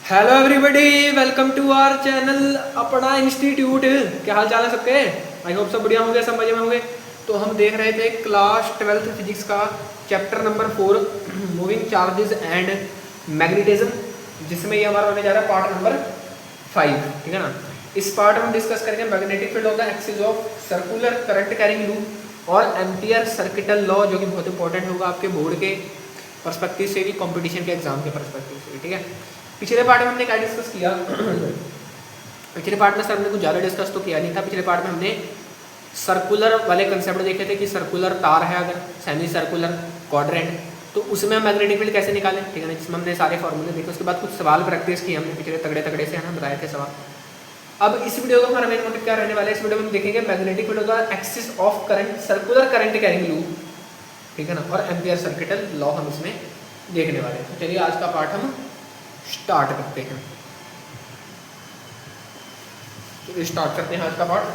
Hello everybody, welcome to our channel अपना institute. क्या हाल चाल है सबके? आई होप सब बढ़िया होंगे, सब मजे में होंगे। तो हम देख रहे थे क्लास 12th फिजिक्स का chapter number 4 moving charges and magnetism, जिसमें ये हमारा होने जा रहा है पार्ट नंबर 5। ठीक है ना। इस पार्ट में हम डिस्कस करेंगे magnetic field of the axis of circular current carrying loop और एम्पियर सर्किटल लॉ, जो कि बहुत इंपॉर्टेंट होगा आपके बोर्ड के पर्सपेक्टिव से भी, कंपटीशन के एग्जाम के पर्सपेक्टिव से भी। ठीक है। पिछले पार्ट में हमने क्या डिस्कस किया? पिछले पार्ट में सर हमने कुछ ज़्यादा डिस्कस तो किया नहीं था। पिछले पार्ट में हमने सर्कुलर वाले कंसेप्ट देखे थे कि सर्कुलर तार है, अगर सेमी सर्कुलर क्वाड्रेंट, तो उसमें हम मैग्नेटिक फील्ड कैसे निकालें। ठीक है ना, जिसमें हमने सारे फॉर्मूले देखे। उसके बाद कुछ सवाल प्रैक्टिस किए हमने पिछले तगड़े तगड़े से, है ना, बताए थे सवाल। अब इस वीडियो का हमारा मेन मोटिव क्या रहने वाला है? इस वीडियो में हम देखेंगे मैग्नेटिक फील्ड का axis of current circular current carrying loop, ठीक है ना, और एम्पियर सर्किटल लॉ हम इसमें देखने वाले हैं। तो चलिए आज का पार्ट हम स्टार्ट करते हैं। तो स्टार्ट करते हैं आज का पार्ट।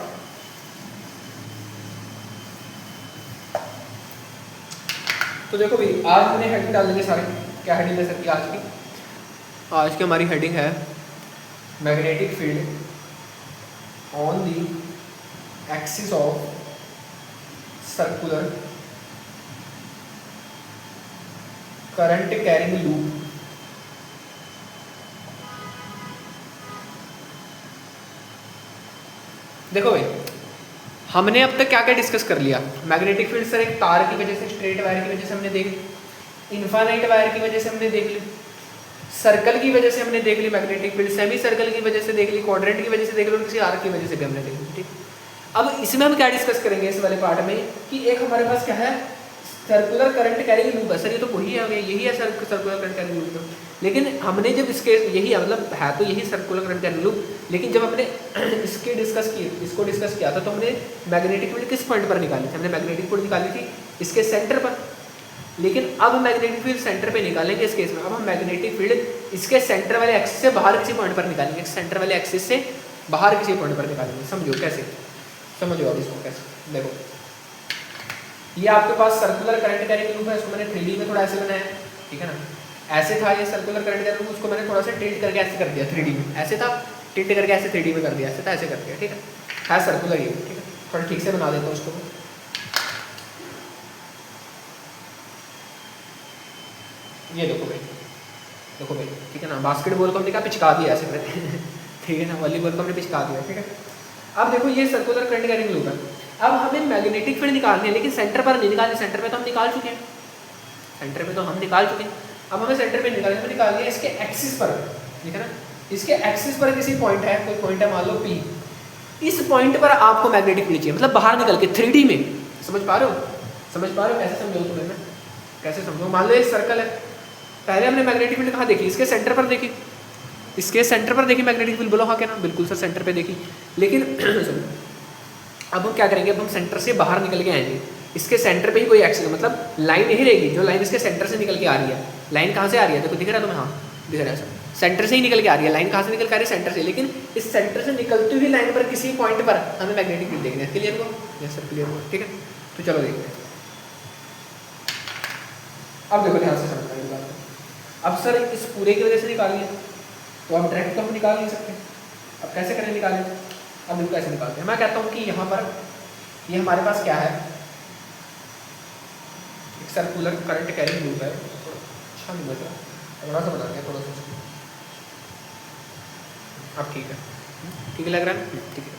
तो देखो भाई, आज मैंने हेडिंग डाल देंगे सारे। क्या हेडिंग है सर की आज की? आज की हमारी हेडिंग है magnetic field on the axis of circular current carrying loop देखो भाई, हमने अब तक क्या क्या डिस्कस कर लिया। मैग्नेटिक फील्ड सर एक तार की वजह से, स्ट्रेट वायर की वजह से हमने देख ली, इन्फाइनाइट वायर की वजह से हमने देख ली, सर्कल की वजह से हमने देख ली मैग्नेटिक फील्ड, सेमी सर्कल की वजह से देख ली, क्वाड्रेंट की वजह से देख ली, और किसी आर्क की वजह से भी हमने देख ली। ठीक। अब इसमें हम क्या डिस्कस करेंगे इस वाले पार्ट में कि एक हमारे पास क्या है, सर्कुलर करंट कैरिंग लूप है। सर ये तो वही है, यही है सर्कुलर करंट कैरिंग लूप। लेकिन हमने जब इसके यही है, मतलब है तो यही सर्कुलर करंट कैरिंग लूप, लेकिन जब हमने इसको डिस्कस किया था तो हमने मैग्नेटिक फील्ड किस पॉइंट पर निकाली थी? हमने मैग्नेटिक फील्ड निकाली थी इसके सेंटर पर। लेकिन अब मैग्नेटिक फील्ड सेंटर पे निकालेंगे इस केस में। अब हम मैग्नेटिक फील्ड इसके सेंटर वाले एक्सिस से बाहर किसी पॉइंट पर निकालेंगे, सेंटर वाले एक्सिस से बाहर किसी पॉइंट पर निकालेंगे। समझो कैसे, समझो अब इसको कैसे। देखो, ये आपके पास सर्कुलर करंट कैरिंग लूप है, इसको मैंने 3D में थोड़ा ऐसे बनाया, ठीक है ना। ऐसे था ये सर्कुलर करंट कैरिंग लूप, उसको मैंने थोड़ा सा टिल्ट करके ऐसे कर दिया 3D में। ऐसे था, टिल्ट करके ऐसे 3D में कर दिया, ऐसे था ऐसे कर दिया। ठीक है सर्कुलर ये। ठीक है, थोड़ा ठीक से बना देता हूँ उसको। ये देखो भाई, देखो भाई, ठीक है ना। बास्केटबॉल को हमने क्या पिचका दिया ऐसे करके ठीक है ना, वॉलीबॉल को हमने पिचका दिया। ठीक है, अब देखो ये सर्कुलर करंट कैरिंग लूप है। अब हमें मैग्नेटिक फील्ड निकालनी है, लेकिन सेंटर पर नहीं निकालनी। सेंटर पे तो हम निकाल चुके हैं, सेंटर पे तो हम निकाल चुके हैं। अब हमें सेंटर पे निकालनी है इसके एक्सिस पर, ठीक है ना। इसके एक्सिस पर किसी पॉइंट है, कोई पॉइंट है मान लो P। इस पॉइंट पर आपको मैग्नेटिक फील्ड चाहिए, मतलब बाहर निकल के 3D में। समझ पा रहे हो? समझ पा रहे हो? कैसे समझो तुम्हें मैं, कैसे समझो? मान लो एक सर्कल है, पहले हमने मैग्नेटिक फील्ड कहाँ देखी? इसके सेंटर पर देखी, इसके सेंटर पर देखी मैग्नेटिक फील्ड। बोलो हाँ क्या ना? बिल्कुल सर, सेंटर पे देखी। लेकिन अब हम क्या करेंगे? अब हम सेंटर से बाहर निकल के आएंगे। इसके सेंटर पे ही कोई एक्सिस, मतलब लाइन यही रहेगी, जो लाइन इसके सेंटर से निकल के आ रही है। लाइन कहाँ से आ रही है? देखो दिख रहा है तुम्हें? हाँ दिख रहा है सर, सेंटर से ही निकल के आ रही है। लाइन कहाँ से निकल के आ रही है? सेंटर से। लेकिन इस सेंटर से निकलती हुई लाइन पर किसी पॉइंट पर हमें मैग्नेटिक फील्ड देखना है। क्लियर हुआ? यस सर, क्लियर हुआ। ठीक है, तो चलो देखते हैं। अब देखो ध्यान से समझना ये बात। अब सर इस पूरे की वजह से निकालिए, तो अब डायरेक्ट तो हम निकाल नहीं सकते। अब कैसे करें निकालें? अब इनको कैसे निकालते हैं? मैं कहता हूँ कि यहाँ पर ये हमारे पास क्या है, एक सर्कुलर करंट कैरिंग लूप है। अच्छा नहीं बता, थोड़ा सा बना दिया, थोड़ा सा। अब ठीक है, ठीक लग रहा है? ठीक है।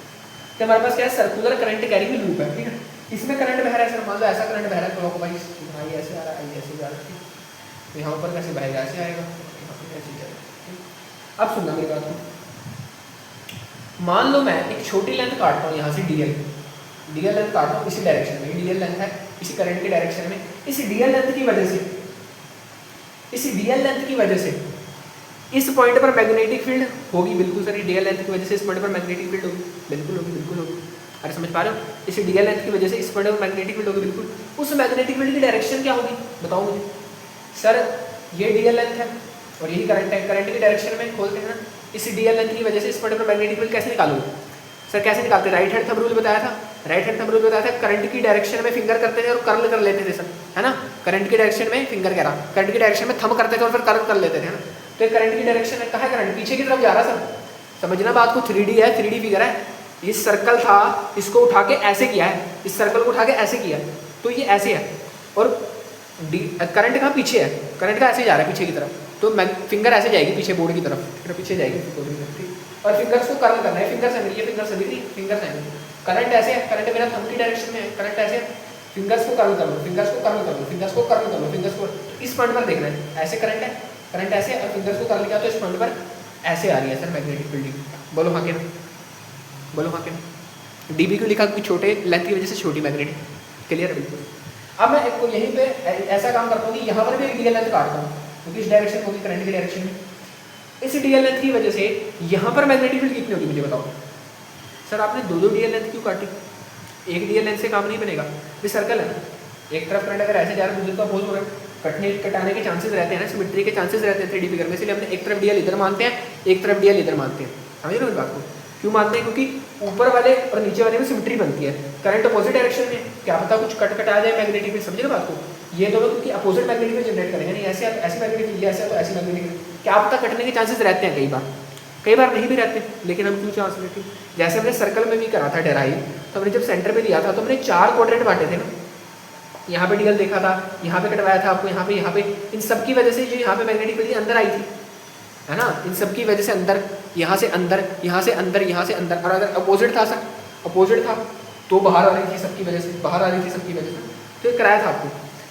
तो हमारे पास क्या है, सर्कुलर करंट कैरिंग लूप है। ठीक है, इसमें करंट बह रहा है सर, मान लो ऐसा करंट बह रहा है क्लॉकवाइज, आई ऐसे आ रहा है, आई ऐसे जा रहा है। तो यहाँ ऊपर कैसे बहेगा? ऐसे आएगा, यहाँ पर कैसे जाएगा। अब सुनना मेरी बात को। मान लो मैं एक छोटी लेंथ काटता हूँ यहाँ से, DL लेंथ काटता हूँ इसी डायरेक्शन में। DL लेंथ है इसी करंट के डायरेक्शन में। इस DL लेंथ की वजह से, इस DL लेंथ की वजह से इस पॉइंट पर मैग्नेटिक फील्ड होगी। बिल्कुल सर, DL लेंथ की वजह से इस पॉइंट पर मैग्नेटिक फील्ड होगी। बिल्कुल होगी, बिल्कुल होगी। अरे समझ पा रहे हो? इस DL लेंथ की वजह से इस पॉइंट पर मैग्नेटिक फील्ड होगी। बिल्कुल। उस मैग्नेटिक फील्ड की डायरेक्शन क्या होगी बताओ मुझे? सर ये DL लेंथ है और यही करंट है, करंट की डायरेक्शन में खोलते हैं ना। इस DL लेंथ की वजह से इस पॉइंट पर मैग्नेटिक फील्ड कैसे निकालोगे? सर कैसे निकालते? राइट हैंड थंब रूल बताया था, राइट हैंड थंब रूल बताया था। करंट की डायरेक्शन में फिंगर करते थे और कर्ल कर लेते थे सर, है ना। करंट की डायरेक्शन में फिंगर कह रहा, करंट की डायरेक्शन में थंब करते थे और फिर कर्ल कर लेते थे, है ना। तो ये करंट की डायरेक्शन है, कहाँ है करंट, पीछे की तरफ जा रहा है सर। समझना बात को, 3D है, 3D फिगर है। इस सर्कल था, इसको उठा के ऐसे किया है, इस सर्कल को उठा के ऐसे किया, तो ये ऐसे है। और करंट कहाँ पीछे है, करंट का ऐसे जा रहा है पीछे की तरफ, तो फिंगर ऐसे जाएगी पीछे बोर्ड की तरफ, पीछे जाएगी बोर्ड की तरफ। और फिंगर्स को कर्ल करना है, फिंगर्स है, ये फिंगर्स है, फिंगर्स है। करंट ऐसे है, करंट मेरा थंब की डायरेक्शन में है, करंट ऐसे है। फिंगर्स को कर्ल कर लो, फिंगर्स को कर्ल कर लो, फिंगर्स को कर्ल कर लो, फिंगर्स को इस पॉइंट पर देखना है, ऐसे करंट है, करंट ऐसे, और फिंगर्स को कर्ल किया तो इस पॉइंट पर ऐसे आ रही है सर मैग्नेटिक फील्ड। बोलो हाँ के ना, बोलो हाँ के ना। डीबी को लिखा कि छोटे लेंथ की वजह से छोटी मैग्नेटिक, क्लियर है बिल्कुल। अब मैं एक यहीं पे ऐसा काम करता हूँ कि यहाँ पर भी एक डीएल लेंथ काटता हूँ, क्योंकि इस डायरेक्शन होगी करंट की डायरेक्शन में। इस डीएल लेंथ की वजह से यहाँ पर मैग्नेटिक फील्ड कितनी होगी मुझे बताओ। सर आपने दो डीएल लेंथ क्यों काटी, एक डीएल लेंथ से काम नहीं बनेगा। ये सर्कल है, एक तरफ करंट अगर ऐसे जा रहा है दूसरी तरफ अपोज हो रहा है, कटाने के चांसेस रहते हैं ना, सिमेट्री के चांसेस रहते हैं 3D फिगर में, इसलिए हमने एक तरफ डीएल इधर मानते हैं, एक तरफ डीएल इधर मानते हैं। समझ रहे हो इस बात को, क्यों मानते हैं, क्योंकि ऊपर वाले और नीचे वाले में सिमेट्री बनती है। करंट अपोजिट डायरेक्शन में, क्या पता कुछ कट आ जाए मैग्नेटिक फील्ड, समझे ना बात को। ये दोनों क्योंकि अपोजिट मैग्नेटिक फील्ड जनरेट करेंगे, नहीं ऐसे ऐसी मैग्नेटिक फील्ड, ऐसे तो ऐसी मैग्नेटिक फील्ड, क्या पता कटने के चांसेस रहते हैं, कई बार नहीं भी रहते, लेकिन हम क्यों चांस लेते हैं। जैसे हमने सर्कल में भी करा था डेराइव, तो हमने जब सेंटर पे दिया था तो हमने 4 क्वाड्रेंट बांटे थे ना, यहाँ पे डीएल देखा था, यहाँ पे कटवाया था आपको, यहाँ पे, इन सब की वजह से जो यहाँ पे मैग्नेटिक फील्ड अंदर आई थी, है ना, इन सब की वजह से अंदर, यहाँ से अंदर, यहाँ से अंदर, यहाँ से अंदर। और अगर अपोजिट था सर, अपोजिट था तो बाहर आ रही थी सबकी वजह से, बाहर आ रही थी सबकी वजह से, तो ये कराया था आपको।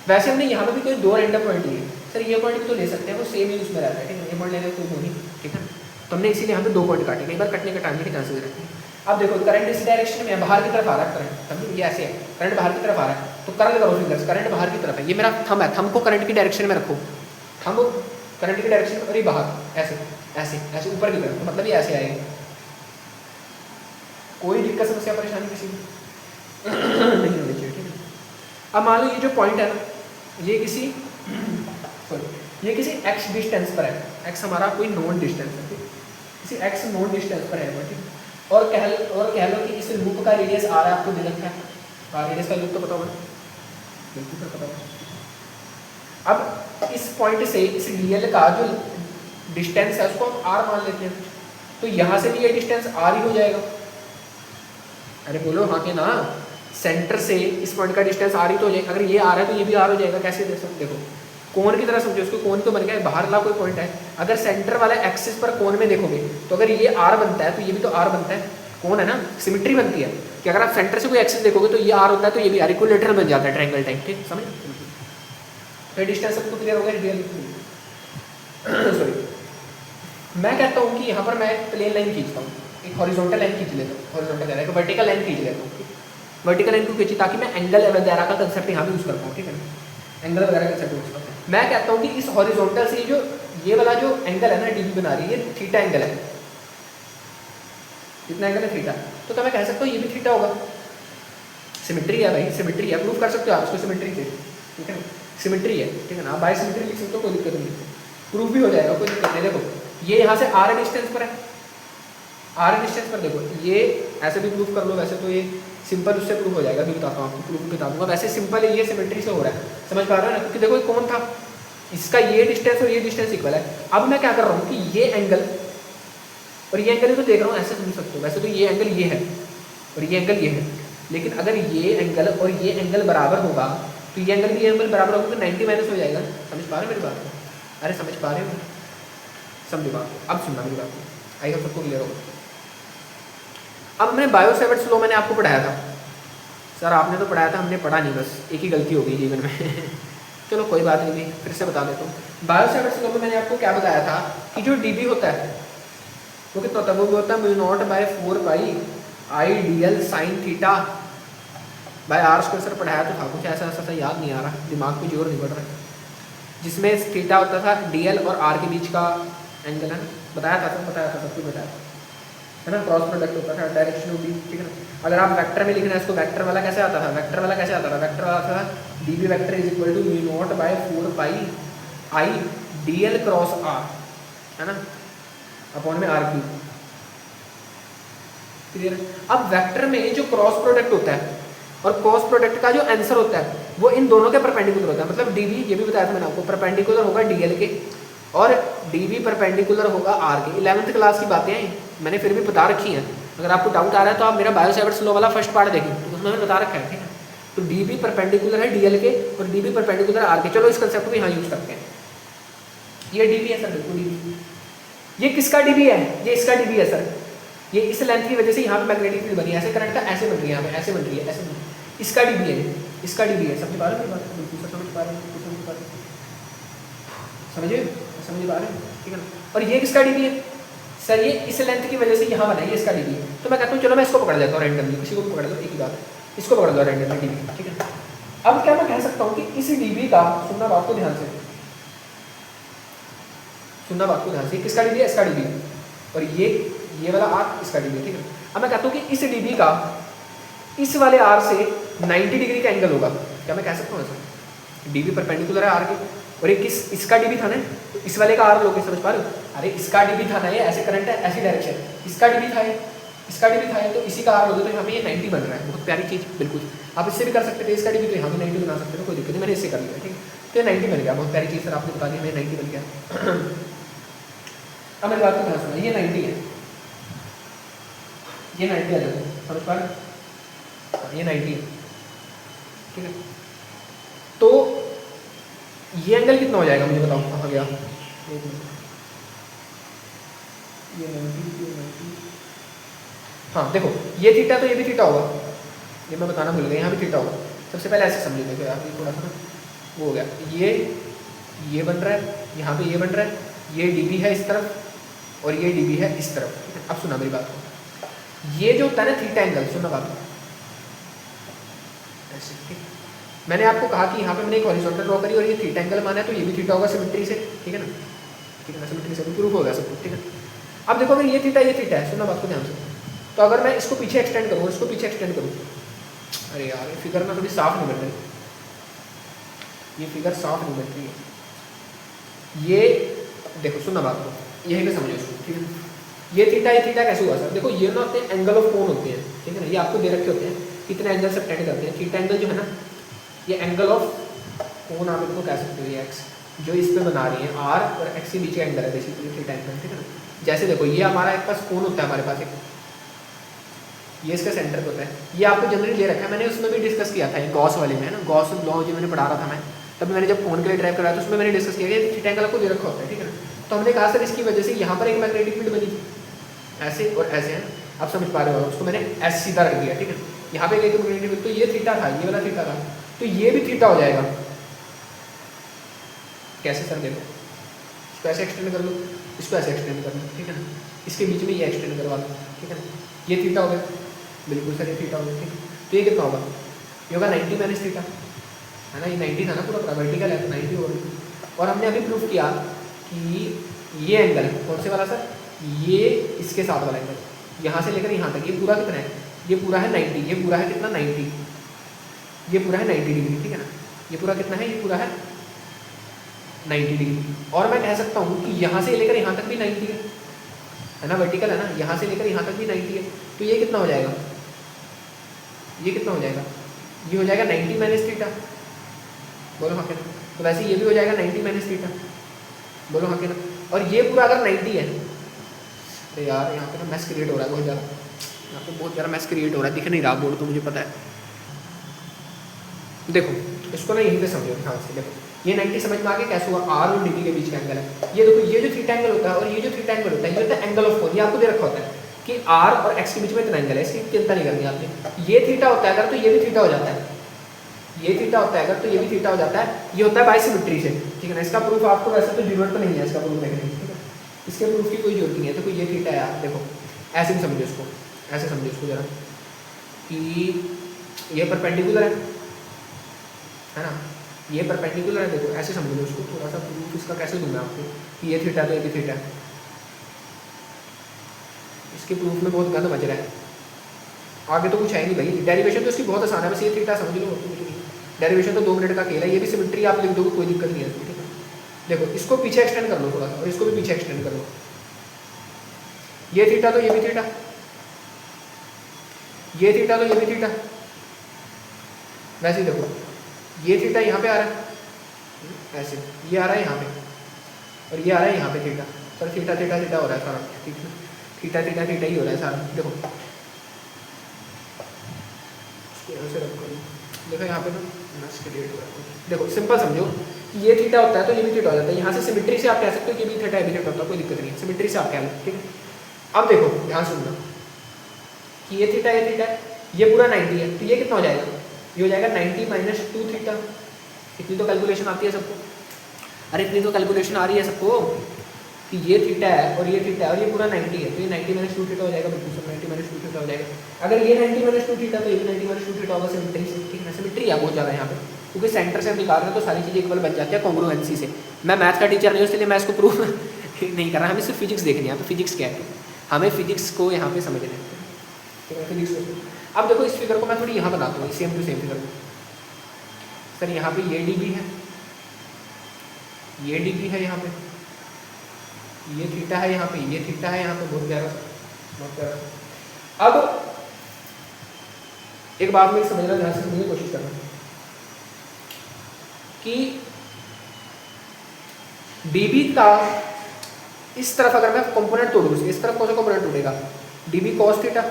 वैसे हमने यहाँ पे भी कोई 2 रैंडम पॉइंट लिए सर, ये पॉइंट भी तो ले सकते हैं, वो सेम ही उसमें रहता है, ठीक है, ये पॉइंट लेने कोई नहीं, ठीक है। तो हमने इसीलिए यहाँ पे 2 पॉइंट काटे, कई बार कटने कटाने के चांसेस रहते हैं। अब देखो करंट इस डायरेक्शन में है, बाहर की तरफ आ रहा है करंट, समझो ये ऐसे है, करंट बाहर की तरफ आ रहा है, तो कर्ल करो फिंगर्स, करंट बाहर की तरफ है, ये मेरा थंब है, थंब को करंट की डायरेक्शन में रखो, थंब करंट की डायरेक्शन में, और ये बाहर ऐसे ऐसे ऐसे ऊपर की तरफ, तो मतलब ये ऐसे आएगा। कोई दिक्कत समस्या परेशानी किसी को नहीं होनी चाहिए, ठीक है। अब मान लो ये जो पॉइंट है ना, ये किसी ये किसी x डिस्टेंस पर है, x हमारा कोई नोन डिस्टेंस है, ठीक, किसी x नोन डिस्टेंस पर है, ठीक। और कह लो कि इस लूप का रेडियस आ रहा है, आपको दे रखा है, रेडियस का लूप तो पता होगा, बिल्कुल सर पता होगा। अब इस पॉइंट से इस डीएल का जो डिस्टेंस है उसको हम r मान लेते हैं, तो यहाँ से भी ये डिस्टेंस r ही हो जाएगा। अरे बोलो हाँ के ना, सेंटर से इस पॉइंट का डिस्टेंस r ही तो हो जाएगा, अगर ये r है तो ये भी r हो जाएगा। कैसे दे सकते, देखो कोण की तरह समझो उसको, कोण तो बन गया, बाहर वाला कोई पॉइंट है, अगर सेंटर वाले एक्सिस पर कोण में देखोगे तो अगर ये r बनता है तो ये भी तो r बनता है, कोण है ना, सिमेट्री बनती है कि अगर आप सेंटर से कोई एक्सिस देखोगे तो ये r होता है, तो ये भी r, इक्विलेटरल बन जाता है, ट्रायंगल टाइप, ठीक समझ। तो डिस्टेंस सबको क्लियर हो गया, डीएल सॉरी। मैं कहता हूँ कि यहाँ पर मैं प्लेन लाइन खींचता हूँ, एक हॉरिजॉन्टल लाइन खींच लेता हूँ, हॉरिजॉन्टल लाइन, वर्टिकल लाइन खींच लेता हूँ, वर्टिकल लाइन को खींची ताकि मैं एंगल वगैरह का कंसेप्ट यहाँ भी यूज़ कर पाऊँ, ठीक है, एंगल वगैरह का कंसेप्ट यूज़ करता हूँ। मैं कहता हूँ कि इस हॉरिजॉन्टल से जो ये वाला जो एंगल है ना डीबी बना रही है, ये थीटा एंगल है, कितना एंगल है थीटा, तो क्या मैं कह सकता हूँ ये भी थीटा होगा, सिमेट्री है भाई, सिमेट्री है, प्रूफ कर सकते हो आप इसको सिमेट्री से, ठीक है, सिमेट्री है, ठीक है ना, आप बाय सिमेट्री लिख सकते हो, कोई दिक्कत नहीं, प्रूफ भी हो जाएगा, कोई दिक्कत नहीं। देखो ये यहाँ से r डिस्टेंस पर है, r डिस्टेंस पर देखो ये ऐसे भी प्रूफ कर लो, वैसे तो ये सिंपल उससे प्रूफ हो जाएगा, भी बताता हूँ आपको, प्रूफ बता दूंगा, वैसे सिंपल है, ये सिमेट्री से हो रहा है, समझ पा रहे हो ना, क्योंकि देखो कौन था, इसका ये डिस्टेंस और ये डिस्टेंस इक्वल है। अब मैं क्या कर रहा हूँ कि ये एंगल और ये एंगल तो देख रहा हूँ, ऐसे समझ सकते हो, वैसे तो ये एंगल ये है और ये एंगल ये है, लेकिन अगर ये एंगल और ये एंगल बराबर होगा तो ये एंगल भी ये एंगल बराबर होगा तो 90 माइनस हो जाएगा। समझ पा रहे हो मेरी बात को, अरे समझ पा रहे हो, समझो बात को, अब सुनना मेरी बात को, आई होप सबको क्लियर होगा। अब मैंने बायो-सैवर्ट्स लॉ मैंने आपको पढ़ाया था, सर आपने तो पढ़ाया था, हमने पढ़ा नहीं, बस एक ही गलती हो गई जीवन में चलो कोई बात नहीं, फिर से बता देता हूँ। बायो-सैवर्ट्स लॉ में मैंने आपको क्या बताया था कि जो डीबी होता है वो कितना होता है, वो होता है μ0/4 pi I dl sine theta by r square. Sir पढ़ाया तो था कुछ ऐसा ऐसा याद नहीं आ रहा, दिमाग पे जोर नहीं पड़ रहा, जिसमें थीटा होता था dl और r के बीच का एंगल है ना, बताया था सब कुछ बताया था, है ना, क्रॉस प्रोडक्ट होता था, डायरेक्शन होगी, ठीक है ना। अगर आप वेक्टर में लिखना है इसको, वेक्टर वाला कैसे आता था, वेक्टर वाला था db vector is equal to μ0/4 pi I dl cross r, है ना, अपॉन में r क्यूब, क्लियर है। अब वेक्टर में जो क्रॉस प्रोडक्ट होता है और क्रॉस प्रोडक्ट का जो आंसर होता है वो इन दोनों के परपेंडिकुलर होता है, मतलब db, ये भी बताया था मैंने आपको, परपेंडिकुलर होगा dl के और डी बी परपेंडिकुलर होगा आर के। 11th क्लास की बातें हैं, मैंने फिर भी बता रखी हैं। अगर आपको डाउट आ रहा है तो आप मेरा बायोसेवर्ट्स लॉ वाला फर्स्ट पार्ट देखें, तो उसमें मैंने बता रखा है, ठीक है। तो डी बी परपेंडिकुलर है डीएल के और डी बी परपेंडिकुलर आर के। चलो इस कंसेप्ट को यहाँ यूज करते हैं। ये डी बी है सर, बिल्कुल डी बी। ये किसका डी बी है? ये इसका डी बी है सर। ये इस लेंथ की वजह से यहाँ पे मैग्नेटिक फील्ड बनी है, ऐसे करंट का ऐसे बन रही है, यहाँ पे ऐसे बन रही है, ऐसे बन रही है। इसका डी बी है, इसका डी बी है। समझ पा रहे हो बात? बिल्कुल सर समझ पा रहे हैं, समझ पा रहे हैं, समझिए, समझ पा रहे हैं, ठीक है ना। और ये किसका डी बी है सर? ये इस लेंथ की वजह से यहाँ बना है, ये इसका डी बी है। तो मैं कहता हूँ चलो मैं इसको पकड़ लेता हूँ रैंडमली, किसी को भी पकड़ लो, एक ही बात है, इसको पकड़ लो रैंडमली डी बी, ठीक है। अब क्या मैं कह सकता हूँ कि इस डी बी का, सुनना बात को ध्यान से, सुनना बात को ध्यान से, किसका डी बी है? इसका डी बी है। और ये वाला आर इसका डी बी है, ठीक है। अब मैं कहता हूँ कि इस डी बी का इस वाले आर से 90 डिग्री का एंगल होगा। क्या मैं कह सकता हूँ ऐसा? डी बी परपेंडिकुलर है आर के, और एक इसका डी बी था ना, तो इस वाले का आर लोगे, समझ पा रहे हो? अरे इसका डी बी था ना, ये ऐसे करंट है, ऐसी डायरेक्शन, इसका डी बी था, इसका डी बी था, तो इसी का आर लोगे, तो यहाँ पे ये 90 बन रहा है। बहुत प्यारी चीज़, बिल्कुल। आप इससे भी कर सकते थे, इसका डी बी, तो यहाँ भी 90 बना सकते थे, कोई दिक्कत नहीं। मैंने इससे कर लिया, ठीक है। तो ये 90 बन गया, बहुत प्यारी चीज़ सर आपने बता दी, हमें 90 बन गया। अब मेरी बात को ध्यान सुना, ये 90 है, ये 90 आ जाता है, समझ पा रहे? ये 90 है, ठीक है। तो ये एंगल कितना हो जाएगा मुझे बताओ, कहाँ गया? ये 90, हाँ देखो, ये थीटा तो ये भी थीटा होगा, ये मैं बताना भूल गया, यहाँ भी थीटा होगा। सबसे पहले ऐसे समझ लीजिए, आप थोड़ा सा वो हो गया, ये बन रहा है, यहाँ पे ये बन रहा है, ये डी बी है इस तरफ और ये डी बी है इस तरफ, ठीक है। अब सुना मेरी बात को, ये जो होता है ना थीटा एंगल, सुनना बात, ऐसे, ठीक। मैंने आपको कहा कि यहाँ पे मैंने एक हॉरिजॉन्टल ड्रॉ करी और ये थीटा एंगल माना है, तो ये भी थीटा होगा सिमेट्री से, ठीक है ना, ठीक है ना, सिमेट्री से प्रूफ हो गया सब कुछ, ठीक है। अब देखो अगर ये थीटा है, सुनना बात को ध्यान से, तो अगर मैं इसको पीछे एक्सटेंड करूँ, इसको पीछे एक्सटेंड करूँ, अरे यार ये फिगर ना थोड़ी साफ नहीं बन रही, ये फिगर साफ नहीं बन रही है। ये देखो, सुनना बात को, यही पे समझो इसको, ठीक है। ये थीटा कैसे हुआ सर? देखो ये ना होते हैं एंगल ऑफ कोन होते हैं, ठीक है ना, ये आपको दे रखे होते हैं कितने एंगल से अटेंड करते हैं। थीटा एंगल जो है ना, ये एंगल ऑफ कोन आप इनको कह सकते हो, ये एक्स जो इस पे बना रही है, आर और एक्स के बीच का एंगल है बेसिकली थीटा एंगल, ठीक है ना। जैसे देखो ये हमारा एक पास कोन होता है, हमारे पास एक, ये इसका सेंटर होता है, ये आपको जनरली ले रखा है, मैंने उसमें भी डिस्कस किया था, गॉस वाले में है ना, गॉस लॉ जो मैंने पढ़ा रहा था मैं, तब मैंने जब कोन के लिए ड्राइव कराया था उसमें मैंने डिस्कस किया कि थीटा एंगल आपको दे रखा होता है, ठीक है ना। तो हमने कहा सर इसकी वजह से यहाँ पर एक मैग्नेटिक फील्ड बनी थी, ऐसे और ऐसे है, आप समझ पा रहे हो, उसको मैंने ऐसे सीधा रख दिया, ठीक है। यहाँ पे एक मैग्नेटिक फील्ड, तो ये थीटा था, ये वाला थीटा था, तो ये भी थीटा हो जाएगा। कैसे सर? देखो इसको ऐसे एक्सटेंड कर लो, इसको ऐसे एक्सटेंड कर लो, ठीक है ना, इसके बीच में ये एक्सटेंड करवा लो, ठीक है ना, ये थीटा हो गया, बिल्कुल सर ये थीटा हो गया, ठीक है। तो ये कितना होगा? ये होगा 90 माइनस थीटा, है ना, ये 90 था ना पूरा वर्टिकल है, तो 90 होगा। और हमने अभी प्रूफ किया कि ये एंगल कौन से वाला सर? ये इसके साथ वाला एंगल, यहाँ से लेकर यहाँ तक, ये पूरा कितना है? ये पूरा है 90, ये पूरा है कितना? 90, ये पूरा है 90 डिग्री, ठीक है ना। ये पूरा कितना है? ये पूरा है 90 डिग्री। और मैं कह सकता हूँ कि यहाँ से लेकर यहाँ तक भी 90 है ना, वर्टिकल है ना, यहाँ से लेकर यहाँ तक भी 90 है, तो ये कितना हो जाएगा? ये कितना हो जाएगा? ये हो जाएगा 90 माइनस थीटा, बोलो हाँ क्या? तो वैसे ये भी हो जाएगा 90 माइनस थीटा, बोलो हाँ क्या? और ये पूरा अगर 90 है, तो यार यहाँ पे ना मैस क्रिएट हो रहा है बहुत ज़्यादा, यहाँ पे बहुत ज़्यादा मैस क्रिएट हो रहा है, दिख नहीं रहा बोर्ड तो मुझे पता है। देखो इसको ना यहीं पे समझो ध्यान से, देखो ये 90 समझ में आ गया कैसे हुआ? आर और डी के बीच का एंगल है। ये देखो ये जो थीटा एंगल होता है और ये जो थीटा एंगल होता है, ये होता है एंगल ऑफ कोन। ये आपको दे रखा होता है कि आर और एक्स के बीच में इतना एंगल है, इसकी चिंता नहीं करनी आपने। ये थीटा होता है अगर, तो ये भी थीटा हो जाता है, ये थीटा होता है अगर, तो ये भी थीटा हो जाता है। ये होता है बाइसिमेट्री से, ठीक है ना। इसका प्रूफ आपको वैसे तो जरूरत तो नहीं है इसका प्रूफ देखने की, ठीक है, इसके प्रूफ की कोई जरूरत नहीं है। देखो ये थीटा है, आप देखो ऐसे भी समझो इसको, ऐसे समझो इसको जरा कि ये परपेंडिकुलर है ना, ये परपेंडिकुलर है, देखो ऐसे समझ लो उसको। थोड़ा सा प्रूफ इसका कैसे दूंगा आपको कि ये थीटा तो ये भी थीटा, इसके प्रूफ में बहुत गंद मच रहा है, आगे तो कुछ है नहीं भाई। डेरिवेशन तो इसकी बहुत आसान है, बस ये थीटा समझ लो, डेरिवेशन तो 2 मिनट का खेल है। ये भी सिमेट्री आप लिख दोगे, कोई दिक्कत नहीं है, ठीक है। देखो इसको पीछे एक्सटेंड कर लो थोड़ा सा, और इसको भी पीछे एक्सटेंड कर लो। ये थीटा तो ये भी थीटा, ये थीटा तो ये भी थीटा, वैसे ही देखो ये थीटा यहाँ पे आ रहा है ऐसे, ये आ रहा है यहाँ पे, और ये आ रहा है यहाँ पे theta. Sir theta theta theta हो रहा है सारा, ठीक है, थीटा थीटा थीटा ही हो रहा है सारा। देखो यहाँ से रखो, देखो यहाँ पे ना क्रिएट हो रहा है। देखो सिंपल समझो कि ये थीटा होता है तो ये भी थीटा हो जाता है। यहाँ से सिमेट्री से आप कह सकते हो कि ये भी थीटा है भी थीटा होता है, कोई दिक्कत नहीं है, सिमेट्री से आप कह लो, ठीक है। अब देखो ध्यान सुनना कि ये थीटा है, ये पूरा 90 है, तो ये कितना हो जाएगा, ये हो जाएगा 90 माइनस 2 थीटा। इतनी तो कैलकुलेशन आती है सबको, अरे इतनी तो कैलकुलेशन आ रही है सबको कि ये थीटा है और ये थीटा है और ये पूरा 90 है, तो ये 90 माइनस 2 थीटा हो जाएगा, बिल्कुल सब 90 माइनस 2 थीटा हो जाएगा। अगर ये 90 माइनस 2 थीटा तो ये भी 90 माइनस 2 थीटा होगा, सिमेट्री से, ठीक है। सिमेट्री है बहुत ज़्यादा यहाँ पे, क्योंकि सेंटर से हम निकाल रहे हैं तो सारी चीज़ें इक्वल बन जाती है कॉन्ग्रुएंसी से। मैं मैथ का टीचर नहीं हूँ इसलिए मैं इसको प्रूव नहीं कर रहा, हमें सिर्फ फिजिक्स देखनी है। यहाँ पे फिजिक्स क्या है, हमें फिजिक्स को यहाँ पे समझना है, ठीक है, फिजिक्स। अब देखो इस फिगर को मैं थोड़ी यहाँ बनाता हूँ, सेम टू सेम फिगर को। सर यहाँ पे ये डी है, ये डी है, यहाँ पे ये थीटा है, यहाँ पे ये थीटा है, यहाँ पे बहुत प्यारा बहुत प्यारा। अब एक बात मेरी समझना, ध्यान से समझने की कोशिश करना कि डीबी का इस तरफ अगर मैं कंपोनेंट तोड़ूँ, इस तरफ कौन सा कंपोनेंट टूटेगा, डीबी कॉस थीटा,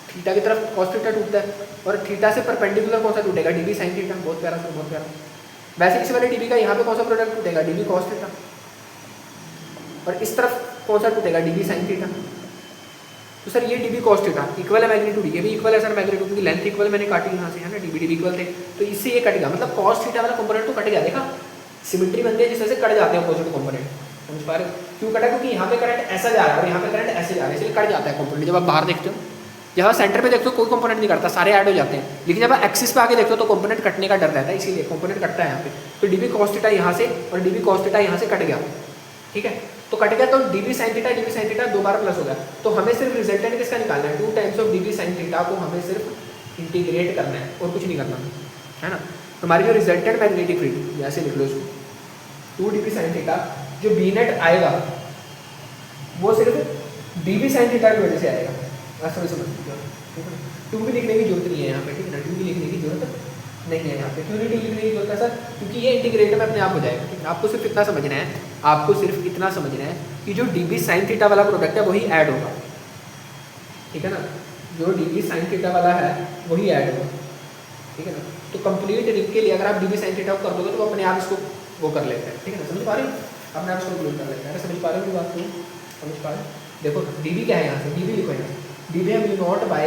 थीटा की तरफ कॉस थीटा टूटता है, और थीटा से परपेंडिकुलर कौन सा टूटेगा, डीबी साइन थीटा। बहुत प्यारा सर, बहुत प्यारा। वैसे इसी वाले डीबी का यहाँ पे कौन सा प्रोडक्ट टूटेगा, डीबी कॉस थीटा, और इस तरफ कौन सा टूटेगा, डीबी साइन थीटा। तो सर ये डीबी कॉस थीटा इक्वल है मैग्नीट्यूड, ये भी इक्वल है सर मैग्नीट्यूड, क्योंकि लेंथ इक्वल मैंने काटी यहाँ से, है ना, डीबी डीबी इक्वल थे, तो इससे ये कट गया, मतलब कॉस थीटा वाला कंपोनेंट तो कट गया। देखा सिमेट्री बनती है जिस वजह से कट जाते हैं अपोजिट कंपोनेंट, समझ पा रहे हो क्यों कटा, क्योंकि यहाँ पे करंट ऐसा जा रहा है और यहाँ पे करंट ऐसे जा रहा है, इसलिए कट जाता है कंपोनेंट। जब आप बाहर देखते हो, जब आप सेंटर पे देखते हो कोई कंपोनेंट नहीं कटता, सारे ऐड हो जाते हैं, लेकिन जब आप एक्सिस पे आके देखते हो तो कंपोनेंट कटने का डर रहता है, इसीलिए कंपोनेंट कटता है यहाँ पे। तो डीबी कॉस थीटा यहाँ से और डीबी कॉस थीटा यहाँ से कट गया, ठीक है, तो कट गया, तो डीबी साइन थीटा 2 बार प्लस हो गया। तो हमें सिर्फ रिजल्टेंट किसका निकालना है, 2 times of dB sine theta को हमें सिर्फ इंटीग्रेट करना है और कुछ नहीं करना है ना। हमारी जो रिजल्टेंट मैग्नेटिक फील्ड, जैसे लिख लो इसको, 2 डीबी साइन थीटा, जो बी नेट आएगा वो सिर्फ डीबी साइन थीटा की वजह से आएगा। समझ ठीक है, 2 भी लिखने की जरूरत नहीं है यहाँ पे, ठीक है ना, 2 भी लिखने की जरूरत नहीं है यहाँ पे। क्यों नहीं लिखने की जरूरत है सर, क्योंकि ये इंटीग्रेटर में अपने आप हो जाएगा, ठीक है। आपको सिर्फ इतना समझना है, आपको सिर्फ इतना समझना है कि जो डीबी साइन थीटा वाला प्रोडक्ट है वही ऐड होगा, ठीक है ना, जो डीबी साइन थीटा वाला है वही ऐड होगा, ठीक है ना। तो कंप्लीट रिंग के लिए अगर आप डीबी साइन थीटा को कर दोगे तो वो अपने आप इसको वो कर लेते हैं, ठीक है ना, समझ पा रहे हो, अपने आप इसको क्लोज कर लेते हैं। समझ पा रहे हो बात को, समझ पा रहे हो। देखो डीबी क्या है, यहाँ से डीबी लिखो, यहाँ डीबी है mu naught by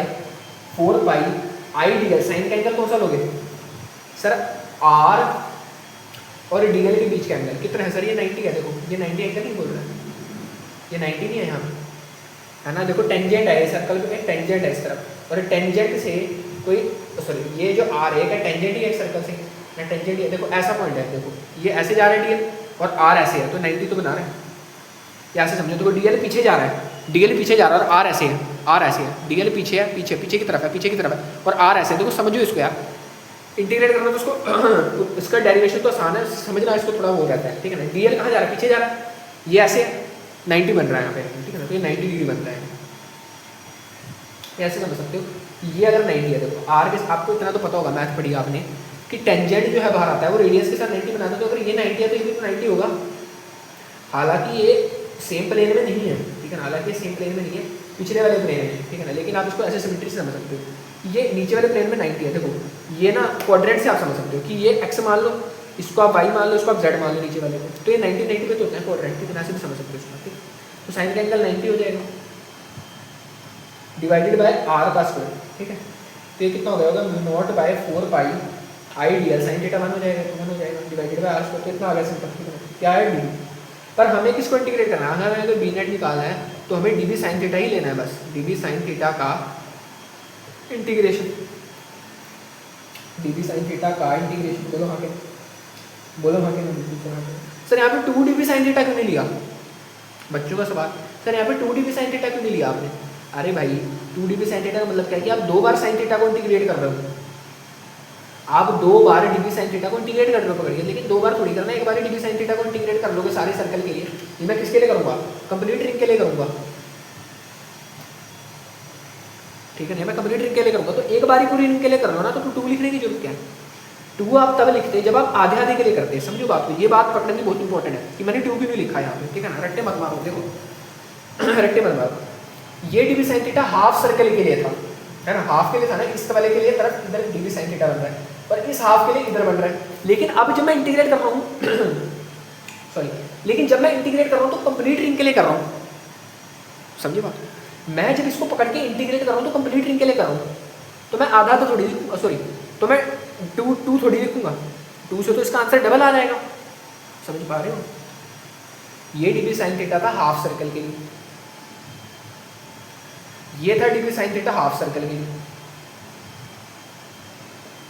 4 pi I D L. Sine का एंगल कौन सा लोगे सर, आर और डी एल के बीच का एंगल कितना है सर, ये 90 है। देखो ये 90 एंगल नहीं बोल रहा है, ये 90 नहीं है यहाँ है ना। देखो टेंजेंट है, सर्कल पे टेंजेंट है इस तरफ, और टेंजेंट से कोई सॉरी ये जो आर है क्या टेंजेंट ही है सर्कल से ना, टेंजेंट ही है। देखो ऐसा पॉइंट है, देखो ये ऐसे जा रहा है डीएल और आर ऐसे है, तो 90 तो बना रहा है, या ऐसे समझो। देखो डीएल पीछे जा रहा है, डीएल पीछे जा रहा है और आर ऐसे है, आर ऐसे है, डीएल पीछे है, पीछे पीछे की तरफ है, पीछे की तरफ है, और आर ऐसे है। देखो समझो इसको यार, इंटीग्रेट करना तो उसको इसका डेरिवेशन तो आसान है, समझना इसको थोड़ा वो रहता है, ठीक है ना। डीएल कहाँ जा रहा है, पीछे जा रहा है, ये ऐसे 90 बन रहा है यहाँ पे, ठीक है ना, तो ये 90 डिग्री बनता है, ऐसे समझ सकते हो। ये अगर 90 है, देखो आर के, आपको इतना तो पता होगा, मैथ पढ़ी आपने कि टेंजेंट जो है बाहर आता है वो रेडियस के साथ 90 बनाता है, तो अगर ये 90 है तो ये भी 90 होगा। हालांकि ये सेम प्लेन में नहीं है, ठीक है ना, हालांकि ये सेम प्लेन में नहीं है, पिछले वाले प्लेन में, ठीक है ना, लेकिन आप इसको ऐसे सिमेट्री से समझ सकते हो। ये नीचे वाले प्लेन में 90 है, देखो ये ना क्वाड्रेंट से आप समझ सकते हो कि ये x मान लो, इसको आप y मान लो, इसको आप z मान लो नीचे वाले को, तो ये 90 90 पे तो होता है क्वाड्रेंट, कितना से भी समझ सकते हो इसको, ठीक। तो साइन का एंगल 90 हो जाएगा डिवाइडेड बाय r का स्क्वायर, ठीक है। तो ये कितना हो गया होगा, mu naught by 4 pi I D L, sine theta 1 हो जाएगा, तो 1 हो जाएगा डिवाइडेड बाय r स्क्वायर, तो इतना आ गया सिंपल, ठीक है। क्या है डी, पर हमें किसको इंटीग्रेट करना है, हमें अगर बी नेट निकालना है तो हमें डीबी साइन थीटा ही लेना है बस, डीबी साइन थीटा का इंटीग्रेशन, डीबी साइन थीटा का इंटीग्रेशन। बोलो हाँ के, बोलो हाँ के। सर यहाँ पे 2 डीबी साइन थीटा क्यों नहीं लिया, बच्चों का सवाल, सर यहाँ पे 2 डीबी साइन थीटा क्यों नहीं लिया आपने। अरे भाई 2 डीबी साइन थीटा का मतलब क्या है कि आप 2 बार साइन थीटा को इंटीग्रेट कर रहे हो, आप 2 बार डीबी साइन थीटा को इंटीग्रेट कर रहे हो, पकड़िए, लेकिन 2 बार थोड़ी करना, एक बार डीबी साइन थीटा को इंटीग्रेट कर लोगे सारे सर्कल के लिए। ये मैं किसके लिए करूँगा, कंप्लीट रिंग के लिए करूँगा, ठीक है ना, मैं कंप्लीट रिंग के लिए करूँगा, तो एक बार ही पूरी रिंग के लिए कर लो ना, तो 2 लिखने की जरूरत क्या है, टू आप तब लिखते हैं जब आप आधे आधे के लिए करते हैं, समझो बात को, ये बात पकड़ने की बहुत इंपॉर्टेंट है कि मैंने टू भी नहीं लिखा यहाँ पे, ठीक है ना, रट्टे मत मारो, देखो रट्टे मत मारो। ये D B sine theta half circle के लिए था, है ना, हाफ के लिए था ना, इस वाले के लिए तरफ इधर डी बी साइन थीटा बन रहा है, और इस हाफ के लिए इधर बन रहा है। लेकिन अब जब मैं इंटीग्रेट कर रहा हूँ सॉरी, लेकिन जब मैं इंटीग्रेट कर रहा हूँ तो कंप्लीट रिंग के लिए कर रहा हूँ, समझिए बात, मैं जब इसको पकड़ के इंटीग्रेट कर रहा हूँ तो कंप्लीट रिंग के लिए कर रहा हूँ, तो मैं आधा तो थोड़ी लिखूंगा, सॉरी, तो मैं टू थोड़ी लिखूंगा, टू से तो इसका आंसर डबल आ जाएगा, समझ पा रहे हो। ये डी बी साइन थीटा था हाफ सर्कल के लिए, ये था D B sine theta half circle के लिए,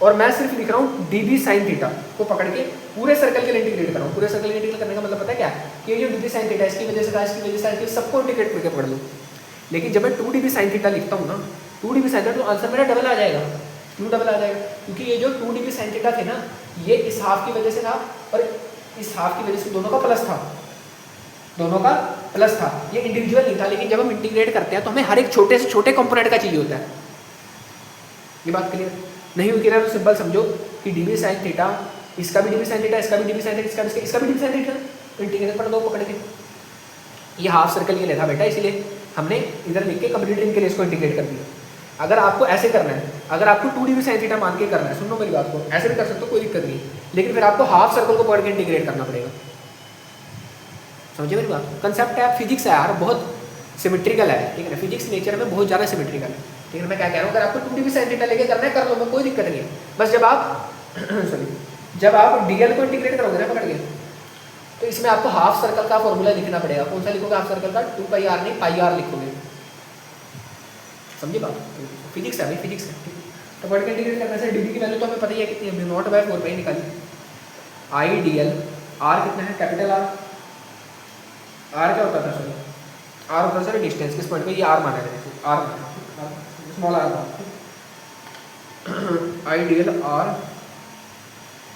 और मैं सिर्फ लिख रहा हूँ डी बी साइन थीटा को पकड़ के पूरे सर्कल के लिए इंटीग्रेट कर रहा हूँ। पूरे सर्कल के इंटीग्रेट करने का मतलब पता है क्या, कि ये जो डी बी साइन थीटा इसकी वजह से था, इसकी वजह से सबको इंटीग्रेट करके पढ़ लो। लेकिन जब मैं two D B sine theta लिखता हूँ ना, two D B sine theta, तो आंसर मेरा डबल आ जाएगा। क्यों डबल आ जाएगा? क्योंकि ये जो two D B sine theta थे ना, ये इस हाफ की वजह से था और इस हाफ की वजह से दोनों का प्लस था, दोनों का प्लस था, ये इंडिविजुअल नहीं था। लेकिन जब हम इंटीग्रेट करते हैं तो हमें हर एक छोटे से छोटे कंपोनेंट का चाहिए होता है। ये बात क्लियर नहीं हुई? क्लियर? तो सिंपल समझो कि डी बी साइन थीटा, इसका भी डी बी साइन थीटा, इसका भी डी बी साइन थीटा, इसका भी D B sine theta, integrate कर दो पकड़ के। ये हाफ सर्कल के लिए था बेटा, इसलिए हमने इधर लिख के कंप्लीट रिंग के लिए इसको इंटीग्रेट कर दिया। अगर आपको ऐसे करना है, अगर आपको two D B sine theta मान के करना है, सुनो मेरी बात को, ऐसे भी कर सकते हो, कोई दिक्कत नहीं, लेकिन फिर आपको हाफ सर्कल को पकड़ के इंटीग्रेट करना पड़ेगा। समझे मेरी बात? कंसेप्ट है, फिजिक्स है यार, बहुत सिमेट्रिकल है, ठीक है ना, फिजिक्स नेचर में बहुत ज़्यादा सिमेट्रिकल है। ठीक है, मैं क्या कह रहा हूँ, अगर आपको two D B sine theta लेके करना है कर लो, मैं कोई दिक्कत नहीं है। बस जब आप सॉरी, जब आप डी एल को इंटीग्रेट करोगे ना पकड़ के, तो इसमें आपको हाफ सर्कल का फॉर्मूला लिखना पड़ेगा। कौन सा लिखोगे हाफ सर्कल का? 2 पाई आर नहीं, पाई आर लिखोगे। समझे बात? फिजिक्स है भाई, फिजिक्स है, ठीक है। तो पढ़ के इंटीग्रेट करने से डी की वैल्यू तो हमें पता ही है कितनी है, म्यू नॉट बाय 4 पाई निकाली। आई डी एल, आर कितना है, कैपिटल आर, आर क्या होता था, सॉरी आर होता है सर डिस्टेंस, किस पॉइंट पे, ये आर माना है, आर स्मॉल आर था, आई D L R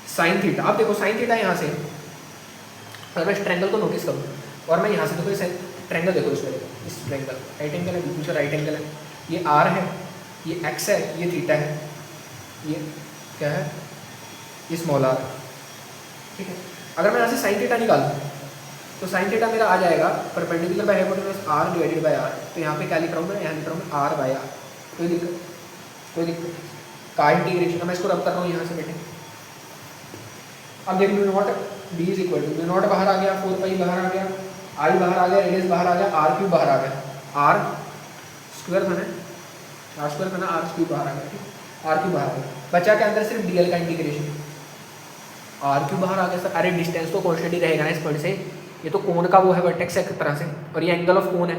sine theta. आप देखो साइन थीटा यहाँ से, अगर मैं इस ट्रायंगल को नोटिस करूँ और मैं यहाँ से देखो इस ट्रायंगल देखो, इसमें देखो इस ट्रायंगल राइट एंगल है, दूसरा राइट एंगल है, ये आर है, ये एक्स है, ये थीटा है, ये क्या है, ये स्मॉल आर है, ठीक है। अगर मैं यहाँ से साइन थीटा निकाल दूँ तो साइन थीटा मेरा आ जाएगा perpendicular by hypotenuse R divided by R. तो यहाँ पे क्या लिख रहा हूँ मैं, यहाँ लिख रहा हूँ आर बाय आर। कोई दिक्कत? कोई दिक्कत? का इंटीग्रेशन मैं इसको रब कर रहा हूँ यहाँ से बेटे। अब देख mu naught D is equal to, mu naught बाहर आ गया, 4 पाई बाहर आ गया, आई बाहर आ गया, रेडियस बाहर आ गया, आर क्यूब बाहर आ गया, आर स्क्वायर था ना, आर स्क्वायर था ना, आर क्यूब बाहर आ गया, ठीक, आर क्यूब बाहर आ गया। बचा के अंदर सिर्फ डीएल का इंटीग्रेशन, आर क्यूब बाहर आ गया सर। अरे डिस्टेंस तो कॉन्स्टेंट ही रहेगा ना इस पॉइंट से, ये तो कोन का वो है, वर्टेक्स है एक तरह से, और ये एंगल ऑफ कोन है।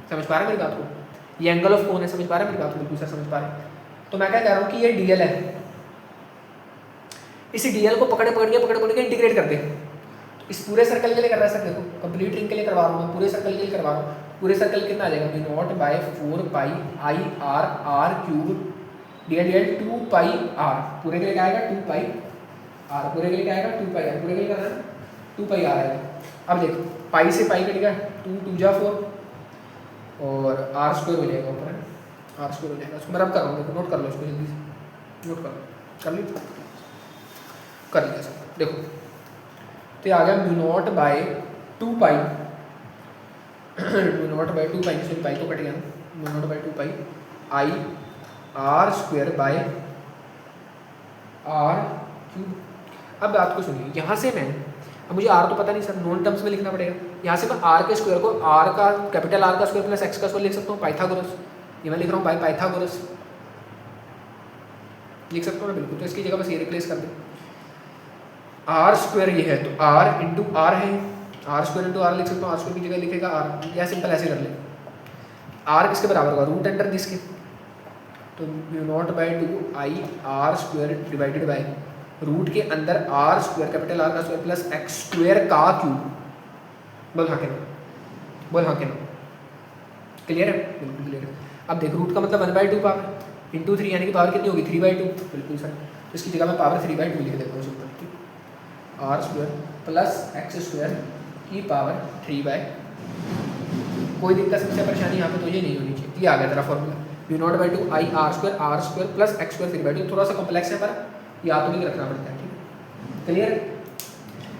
समझ पा रहे मेरी बात को? ये एंगल ऑफ कोन है, समझ पा रहे मेरी बात को? बिल्कुल सर समझ पा रहे। तो मैं क्या कह रहा हूँ कि ये डीएल है, इसी डीएल को पकड़ के इंटीग्रेट कर दे। इस पूरे सर्कल के लिए कर रहा है सर, देखो कंप्लीट रिंग के लिए करवा रहा हूँ मैं, पूरे सर्कल के लिए करवा रहा हूँ। पूरे सर्कल कितना आ जाएगा, mu naught by 4 pi I R, R cube DL DL 2 pi R, पूरे के लिए क्या आएगा 2 पाई आर, पूरे के लिए क्या आएगा 2 पाई आर, पूरे के लिए करना है 2 पाई आर आएगा। अब देखो पाई से पाई कट गया, 2 2 जा 4 और आर स्क्वायर हो जाएगा ऊपर, है आर स्क्वायर हो जाएगा। उसको मैं रब कर रहा हूँ, देखो नोट कर लो इसको, जल्दी से नोट कर ली, कर लिया सर। देखो तो ये आ गया mu naught by 2 pi, mu naught by 2 pi, sorry pi तो कट गया ना, mu naught by 2 pi I R square by R cube. अब बात को सुनिए, यहाँ से मैं, अब मुझे आर तो पता नहीं सर, नॉन टर्म्स में लिखना पड़ेगा। यहाँ से मैं आर के स्क्वायर को, आर का कैपिटल आर का स्क्वायर प्लस एक्स का स्क्वायर लिख सकता हूँ, पाइथागोरस। ये मैं लिख रहा हूँ बाय पाइथागोरस, लिख सकता हूँ मैं बिल्कुल। तो इसकी जगह बस ये रिप्लेस कर दें, आर स्क्वायर ये है तो आर इंटू आर है, आर स्क्वायर इंटू आर लिख सकता हूँ, आर स्क्वायर की जगह लिखेगा आर, या सिंपल ऐसे कर ले, आर किसके बराबर होगा, रूट अंडर दिसके, तो mu naught by 2 I R square divided by root के अंदर आर स्क्वायर कैपिटल आर का स्क्वायर प्लस एक्स स्क्वायर का क्यूब। बोल हाँ के ना, बोल हाँ के ना, क्लियर है? बिल्कुल क्लियर है। अब देख रूट का मतलब 1/2 पावर इंटू 3, यानी कि पावर कितनी होगी 3/2, बिल्कुल सर। तो इसकी जगह मैं पावर 3/2 लिख देता हूँ सिंपल, ठीक, R square plus x square की पावर 3/2। कोई दिक्कत समस्या परेशानी यहाँ पे तो ये नहीं होनी चाहिए। ये आ गया तेरा formula, mu naught by 2 I R square plus x square 3/2। थोड़ा सा कॉम्प्लेक्स है पर ये ऑटोमेटिक रखना पड़ता है, ठीक है। क्लियर?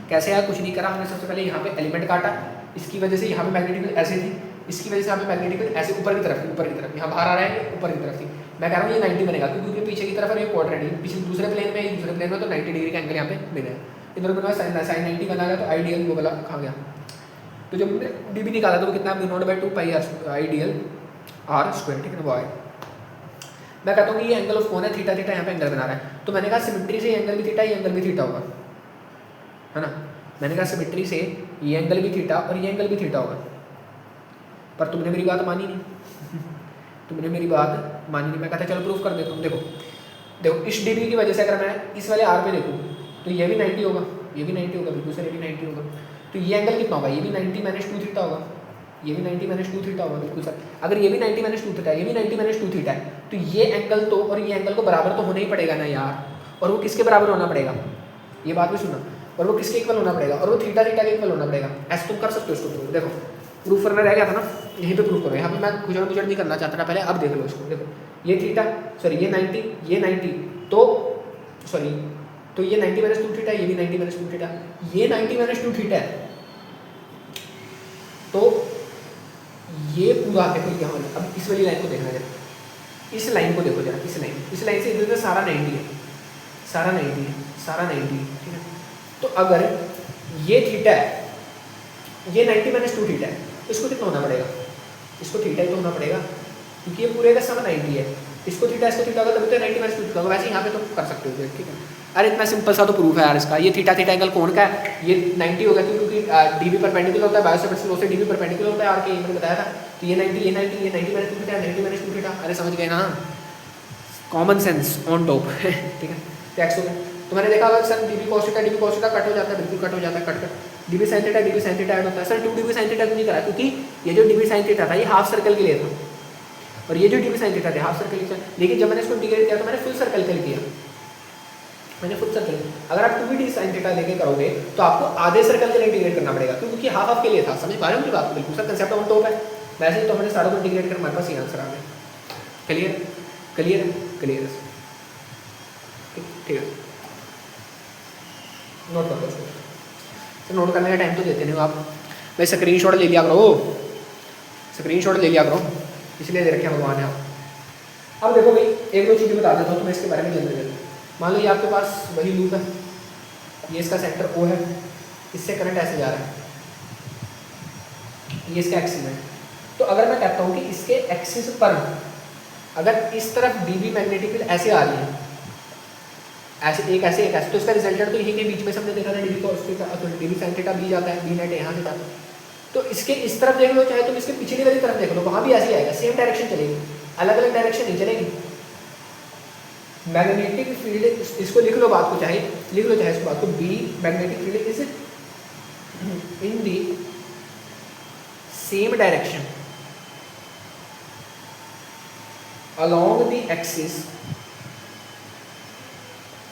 कैसे यार, कुछ नहीं करा हमने, सबसे पहले यहाँ पे एलिमेंट काटा, इसकी वजह से यहाँ पे मैग्नेटिक फील्ड ऐसे थी, इसकी वजह से यहाँ पे मैग्नेटिक फील्ड ऐसे ऊपर की तरफ यहाँ बाहर आ रहा है, ऊपर की तरफ थी। मैं कह रहा हूँ ये 90 बनेगा क्योंकि ये पीछे की तरफ है, ये क्वाड्रेंट है, पीछे दूसरे प्लेन में, दूसरे प्लेन में, तो 90 डिग्री का एंगल यहाँ पे बनेगा। इधर बना साइन 90 बना गया, तो आइडियल वो वाला कहाँ गया। तो जब हमने डी बी निकाला तो वो कितना, μ0/2 πr आइडियल r स्क्वायर, ठीक है ना, वो आए। मैं कहता हूँ कि ये एंगल ऑफ कौन है, थीटा थीटा यहाँ पे एंगल बना रहा है, तो मैंने कहा सिमेट्री से ये एंगल भी थीटा, ये एंगल भी थीटा होगा, है ना। मैंने कहा सिमेट्री से ये एंगल भी थीटा और ये एंगल भी थीटा होगा, पर तुमने मेरी बात मानी नहीं तुमने मेरी बात मानी नहीं। मैं कहता चलो प्रूफ कर देता हूँ। देखो इस डीबी की वजह से अगर मैं इस वाले आर पे देखूँ तो ये भी 90 होगा, ये भी 90 होगा, बिल्कुल सर ये भी 90 होगा, तो ये एंगल कितना होगा, ये भी 90 - 2 थीटा होगा, ये भी 90 - 2 थीटा होगा, बिल्कुल सर। अगर ये भी 90 - 2 थीटा, ये भी 90 - 2 थीटा है, तो ये एंगल तो और ये एंगल को बराबर तो होना ही पड़ेगा ना यार। और वो किसके बराबर होना पड़ेगा, ये बात भी सुनना, और वो किसके इक्वल होना पड़ेगा, और वो थीटा थीटा के इक्वल होना पड़ेगा। ऐसे तुम कर सकते हो इसको प्रूफ। देखो प्रूफ करना रह गया था ना, यहीं पे प्रूफ करो। यहाँ पे मैं गुजर गुजर नहीं करना चाहता था पहले, अब देख लो इसको। देखो ये थीटा, सॉरी ये 90, ये 90, तो सॉरी तो ये 90 - 2 थीटा, ये भी 90 - 2 थीटा, ये 90 - 2 थीटा है, तो ये पूरा देखो क्या होगा। अब इस वाली लाइन को देखना जरा, इस लाइन को देखो जरा, इस लाइन से इधर सारा 90 है, सारा 90 है, सारा 90 है, ठीक है। तो अगर ये थीटा है, ये 90 - 2 थीटा है, तो इसको कितना होना पड़ेगा, इसको थीटा ही तो होना पड़ेगा, क्योंकि ये पूरे का सम 90 है। इसको थीटा होगा तभी तो 90 - 2 थीटा होगा। वैसे यहाँ पे तो कर सकते हो, ठीक है। अरे इतना सिंपल सा तो प्रूफ है यार इसका। ये थीटा थीटा एंगल कौन का है, ये 90 होगा क्योंकि डीबी परपेंडिकुलर होता है, बायोसेवर्ट्स लॉ से डीबी परपेंडिकुलर होता है आर के, मैंने बताया था। तो ये 90 - 2 थीटा, 90 - 2 थीटा, अरे समझ गए ना, कॉमन सेंस ऑन टॉप, ठीक है। टैक्स हो गया। तो मैंने देखा अगर sir dB cos theta cut हो जाता है, बिल्कुल कट हो जाता है, cut dB sin theta add होता है। सर 2 dB sin थीटा क्यों नहीं करा, क्योंकि ये जो डीबी sin थीटा था ये हाफ सर्कल के लिए था, और ये जो डीबी sin थीटा था हाफ सर्कल के लिए। लेकिन जब मैंने इसको इंटीग्रेट किया तो मैंने फुल सर्कल के लिए किया, मैंने फुल सर्कल। अगर आप 2d sin थीटा लेके करोगे तो आपको आधे सर्कल के लिए इंटीग्रेट करना पड़ेगा, क्योंकि हाफ हाफ के लिए था। समझ पा रहे हो मेरी बात, बिल्कुल सर कंसेप्ट ऑन टॉप है। वैसे ही तो हमने सारों को इंटीग्रेट कर हमारे पास ये आंसर आ गया। क्लियर क्लियर क्लियर, ठीक है। नोट कर लो इसको, तो नोट करने का टाइम तो देते नहीं हो आप भाई। स्क्रीनशॉट ले लिया करो, स्क्रीनशॉट ले लिया करो, इसलिए दे रखे भगवान है आप। अब देखो भाई एक दो चीज़ें बता देता हूँ तुम्हें इसके बारे में जल्दी जल्दी। मान लो ये आपके पास वही लूप है, ये इसका सेंटर O है, इससे करंट ऐसे जा रहा है, ये इसका एक्सिस है। तो अगर मैं कहता हूँ कि इसके एक्सिस पर अगर इस तरफ डीबी मैग्नेटिक फील्ड ऐसे आ रही है, ऐसे एक ऐसे एक ऐसे, तो इसका रिजल्टेंट तो यही के बीच में से हमने देखा था डीबी cos थीटा, तो डीबी sin थीटा बी जाता है, बी नेट यहाँ से जाता है। तो इसके इस तरफ देख लो, चाहे तुम इसके पिछली वाली तरफ देख लो, वहाँ भी ऐसे ही आएगा, सेम डायरेक्शन चलेगी, अलग अलग डायरेक्शन नहीं चलेगी। मैग्नेटिक फील्ड, इसको लिख लो बात को, चाहे लिख लो चाहे इस बात को, B magnetic field is in the same direction along the axis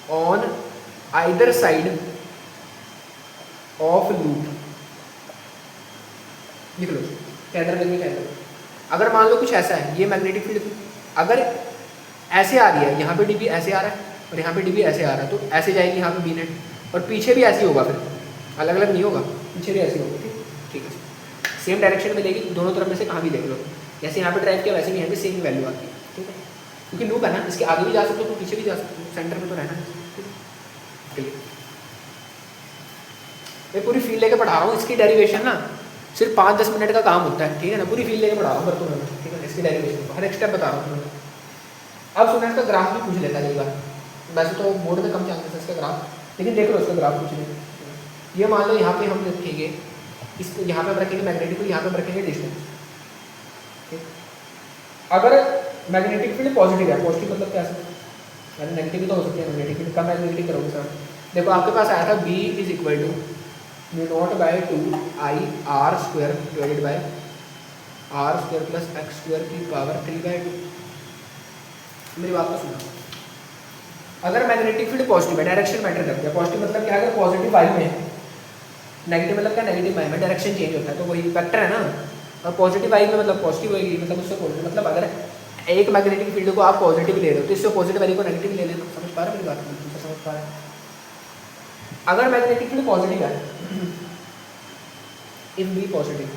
on either side of loop। लिख लो कैदर करके कैदर। अगर मान लो कुछ ऐसा है, ये मैग्नेटिक फील्ड अगर ऐसे आ रही है, यहाँ पे डीबी ऐसे आ रहा है और यहाँ पे डीबी ऐसे आ रहा है, तो ऐसे जाएगी यहाँ पे बी नेट, और पीछे भी ऐसे ही होगा, फिर अलग अलग नहीं होगा, पीछे भी ऐसे होगा, ठीक है। सेम डायरेक्शन में लेगी, दोनों तरफ में से कहाँ भी देख लो, जैसे यहाँ पे ड्राइव किया वैसे भी यहाँ पे सेम वैल्यू आती है, ठीक है। क्योंकि लूप है ना, इसके आगे भी जा सकते हो तो पीछे भी जा सकते हो, सेंटर में तो रहना, ठीक है। मैं पूरी फील्ड लेके पढ़ा रहा हूँ, इसकी डेरिवेशन ना सिर्फ 5-10 मिनट का काम होता है, ठीक है ना। पूरी फील्ड लेके पढ़ा रहा हूँ पर तुम्हें, ठीक है, इसकी डेरिवेशन को हर एक स्टेप बता रहा हूँ तुम्हें। अब सुना इसका ग्राफ भी पूछ लेता है कई बार, वैसे तो बोर्ड में कम चांसेस है इसका ग्राफ, लेकिन देख लो इसका ग्राफ पूछ ले। ये मान लो यहाँ पे हम रखेंगे, इसको यहाँ पे रखेंगे मैग्नेटिक फील्ड, यहाँ पे रखेंगे डिस्टेंस, ठीक। अगर मैग्नेटिक फील्ड पॉजिटिव है, पॉजिटिव मतलब क्या है, अरे नेगेटिव भी तो हो सकती है मैग्नेटिक फील्ड, कम मैग्नेटिक करोगे सर। देखो आपके पास आया था B is equal to μ0/2 I r² divided by r² plus x² की पावर 3/2। मेरी बात को सुनो, अगर मैग्नेटिक फील्ड पॉजिटिव है, डायरेक्शन मैटर करती है। पॉजिटिव मतलब क्या है, अगर पॉजिटिव वाई में है, नेगेटिव मतलब क्या, नेगेटिव वाई में डायरेक्शन चेंज होता है, तो वही वेक्टर है ना। और पॉजिटिव वाई में मतलब पॉजिटिव होगी, मतलब उससे पॉजिटिव, मतलब अगर एक मैग्नेटिक फील्ड को आप पॉजिटिव ले रहे हो तो इससे पॉजिटिव वैल्यू को नेगेटिव ले लेना। समझ पा रहे हो मेरी बात? समझ पा रहे हैं? अगर मैग्नेटिक फील्ड पॉजिटिव है, इफ बी पॉजिटिव,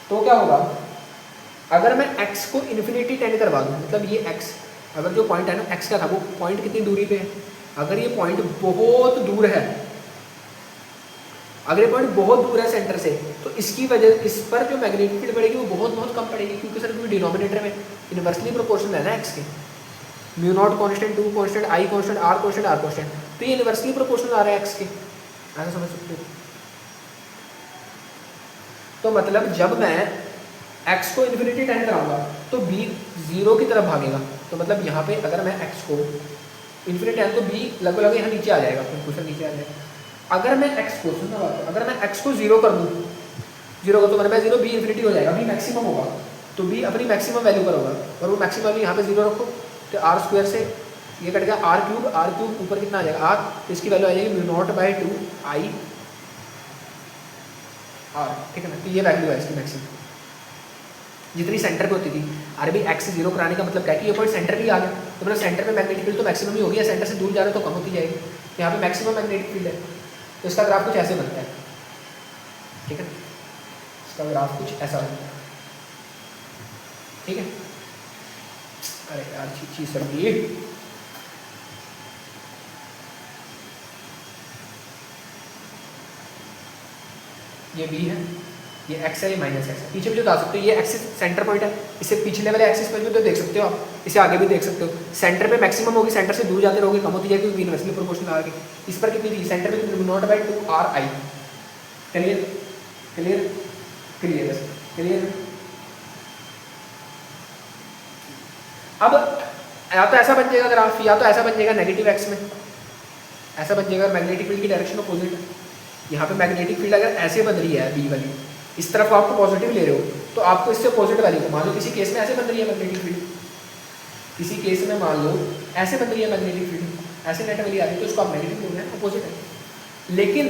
तो क्या होगा, अगर मैं x को इन्फिनिटी टेंड करवा दूँ, मतलब ये x, अगर जो पॉइंट है ना x का था, वो पॉइंट कितनी दूरी पे है, अगर ये पॉइंट बहुत दूर है, अगर ये पॉइंट बहुत दूर है सेंटर से, तो इसकी वजह, इस पर जो मैग्नेटिक फील्ड पड़ेगी वो बहुत बहुत कम पड़ेगी, क्योंकि सर क्योंकि डिनोमिनेटर में इनवर्सली प्रोपोर्शनल है ना x के, mu naught constant, two constant, I constant, R constant, R constant, तो ये इनवर्सली प्रोपोर्शनल आ रहा है x के, ऐसा समझ सकते हो। तो मतलब जब मैं x को इन्फिनिटी टेंड कराऊंगा तो b 0 की तरफ भागेगा, तो मतलब यहाँ पे अगर मैं x को इन्फिनिटी टेंड, तो b लगभग यहाँ नीचे आ जाएगा, कुछ नीचे आ जाएगा। अगर मैं x को, सुनना बात, अगर मैं x को 0 कर दूँ, 0 कर तो मैंने 0, b इन्फिनिटी हो जाएगा, b मैक्सिमम होगा, तो b अपनी मैक्सिमम वैल्यू पर होगा, और वो मैक्सिमम वैल्यू यहाँ पे 0 रखो, तो आर स्क्वायर से ये कट गया आर क्यूब ऊपर कितना आ जाएगा r, तो इसकी वैल्यू आ जाएगी mu naught by 2 I are, ठीक है ना। तो ये वैल्यू है इसकी मैक्सिमम, जितनी सेंटर पे होती थी। अरे भी x 0 कराने का मतलब क्या है कि ये पॉइंट सेंटर भी आ गया, तो मतलब सेंटर पे मैग्नेटिक फील्ड तो मैक्सिमम ही होगी, या सेंटर से दूर जा रहे हो तो कम होती जाएगी, तो यहाँ पे मैक्सिमम मैग्नेटिक फील्ड है, तो इसका ग्राफ कुछ ऐसे बनता है, ठीक है ना, इसका ग्राफ कुछ ऐसा बनता है, ठीक है। अरे यार चीज सर ये b है, ये x है, ये माइनस एक्स है, पीछे भी जो बता सकते हो, ये एक्सिस सेंटर पॉइंट है, इसे पिछले वाले एक्सिस पर भी तो देख सकते हो आप, इसे आगे भी देख सकते हो, सेंटर पे मैक्सिमम होगी, सेंटर से दूर जाते रहोगे कम होती जाएगी, क्योंकि इनवर्सली प्रोपोर्शनल आ गई। इस पर कितनी थी, सेंटर पे कितनी, not by 2 are I, clear clear clear clear. अब या तो ऐसा बन जाएगा ग्राफ, या तो ऐसा बन जाएगा नेगेटिव एक्स में, ऐसा बन जाएगा, मैग्नेटिक फील्ड की डायरेक्शन अपोजिट है, यहाँ पे मैग्नेटिक फील्ड अगर ऐसे बन रही है बी वाली, इस तरफ आपको पॉजिटिव ले रहे हो, तो आपको इससे पॉजिटिव वैल्यू को, मान लो किसी केस में ऐसे बन रही है मैग्नेटिक फील्ड, किसी केस में मान लो ऐसे बन रही है मैग्नेटिक फील्ड, ऐसे नेट वाली आ रही है, तो इसको आप नेगेटिव बोल रहे हैं, अपोजिट है। लेकिन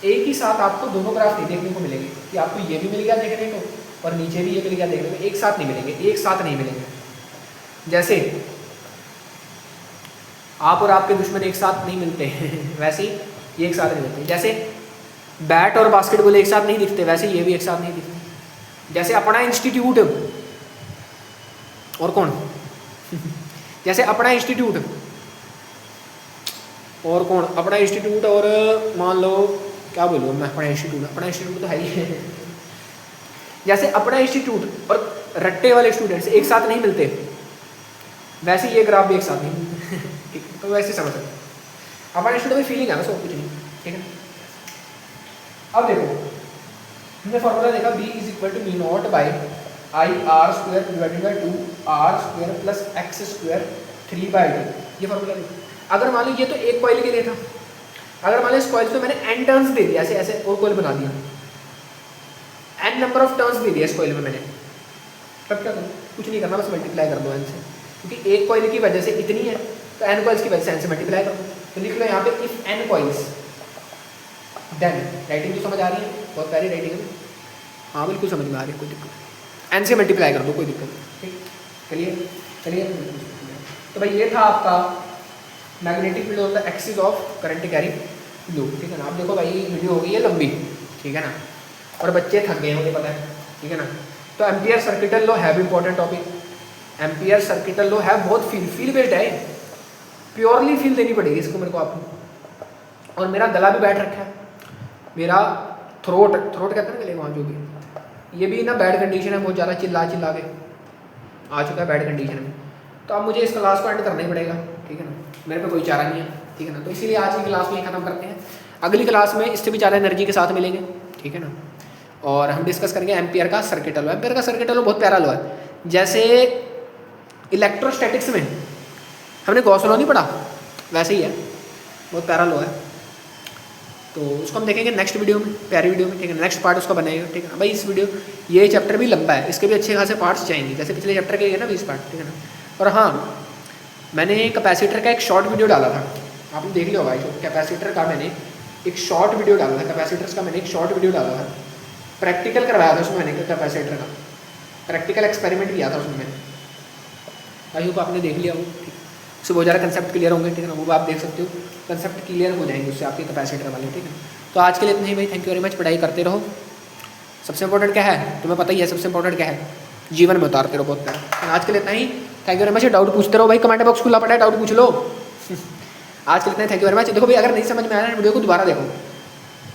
एक ही साथ आपको दोनों ग्राफ नहीं देखने को मिलेंगे, कि आपको ये भी मिल गया देखने को और नीचे भी ये मिल गया देखने को, एक साथ नहीं मिलेंगे, एक साथ नहीं मिलेंगे। जैसे आप और आपके दुश्मन एक साथ नहीं मिलते वैसे ही ये एक साथ नहीं मिलते, जैसे बैट और बास्केटबॉल एक साथ नहीं दिखते, वैसे ये भी एक साथ नहीं दिखते। जैसे अपना इंस्टीट्यूट और कौन जैसे अपना इंस्टीट्यूट और कौन, अपना इंस्टीट्यूट और मान लो क्या बोलूँ मैं, अपना इंस्टीट्यूट तो है ही जैसे अपना इंस्टीट्यूट और रट्टे वाले स्टूडेंट्स एक साथ नहीं मिलते, वैसे ये ग्राफ भी एक साथ नहीं मिलते ठीक, तो वैसे समझ सकते अपना इंस्टीट्यूट में फीलिंग है बस और कुछ नहीं, ठीक है। अब देखो हमने फॉर्मूला देखा b is equal to mu naught by I R square divided by 2 R square plus x square 3/2, ये फॉर्मूला देखो। अगर मान लो ये तो एक कॉइल के लिए था, अगर मान लो इस कॉइल पे मैंने n टर्न्स दे दिया, ऐसे ऐसे और कॉइल बना दिया, n नंबर ऑफ टर्न्स दे दिया इस कॉइल में मैंने, तब क्या करूँ, कुछ नहीं करना, बस मल्टीप्लाई कर दो n से, क्योंकि एक कॉइल की वजह से इतनी है, तो n कॉइल्स की वजह से n से मल्टीप्लाई कर दो। तो लिख लो यहाँ पे if n coils then, writing तो समझ आ रही है, बहुत प्यारी राइटिंग है, हाँ बिल्कुल समझ में आ रही है, कोई दिक्कत, n से मल्टीप्लाई कर दो, कोई दिक्कत नहीं, ठीक, चलिए चलिए। तो भाई ये था आपका magnetic field on the axis of current carrying loop, ठीक है ना। आप देखो भाई वीडियो हो गई है लंबी, ठीक है ना, और बच्चे थक गए होंगे पता है, ठीक है ना। तो एम्पियर सर्किटल लॉ है भी important topic, ampere circuital law है बहुत फील बेस्ड है, प्योरली फील देनी पड़ेगी इसको मेरे को आपको। और मेरा गला भी बैठ रखा है, मेरा थ्रोट कहते हैं ना गले वहाँ जो भी, ये भी ना बैड कंडीशन है, बहुत ज़्यादा चिल्ला के आ चुका है बैड कंडीशन में, तो अब मुझे इस क्लास को एंड करना ही पड़ेगा, ठीक है ना, मेरे पे कोई चारा नहीं है, ठीक है ना। तो इसीलिए आज की क्लास में ख़त्म करते हैं, अगली क्लास में इससे भी ज़्यादा एनर्जी के साथ मिलेंगे, ठीक है ना। और हम डिस्कस करेंगे एम्पियर का सर्किटल लॉ। एम्पियर का सर्किटल लॉ बहुत प्यारा लॉ है, जैसे इलेक्ट्रोस्टैटिक्स में हमने गॉस लॉ नहीं पढ़ा, वैसे ही है, बहुत प्यारा लॉ है। तो उसको हम देखेंगे नेक्स्ट वीडियो में, प्यारी वीडियो में, ठीक है, नेक्स्ट पार्ट उसका बनाएगा, ठीक है ना भाई। इस वीडियो ये चैप्टर भी लंबा है, इसके भी अच्छे खासे पार्ट्स चाहिए, जैसे पिछले चैप्टर के है ना 20 पार्ट, ठीक है ना। और हाँ, मैंने कैपेसिटर का एक शॉर्ट वीडियो डाला था, आपने देख लिया होगा, कैपेसिटर का मैंने एक शॉर्ट वीडियो डाला था, कैपेसिटर्स का मैंने एक शॉर्ट वीडियो डाला था, प्रैक्टिकल करवाया था उसमें मैंने कैपेसिटर का, प्रैक्टिकल एक्सपेरिमेंट किया था उसमें। आई होप आपने देख लिया हो। ठीक, उससे बहुत ज़्यादा कंसेप्ट क्लियर होंगे, ठीक है ना, वो आप देख सकते हो, कंसेप्ट क्लियर हो जाएंगे उससे आपके कैपेसिटर वाले, ठीक है। तो आज के लिए इतना ही भाई, थैंक यू वेरी मच। पढ़ाई करते रहो, सबसे इंपॉर्टेंट क्या है तुम्हें पता ही है, सबसे इंपॉर्टेंट क्या है, जीवन में उतारते रहो, बहुत प्यारा। आज के लिए इतना ही, thank you very much. Doubt पूछते रहो भाई, कमेंट बॉक्स खुला पड़ा है, डाउट पूछ लो। आज के लिए इतना ही, थैंक यू वेरी मच। देखो भाई, अगर नहीं समझ में आया ना वीडियो को दोबारा देखो।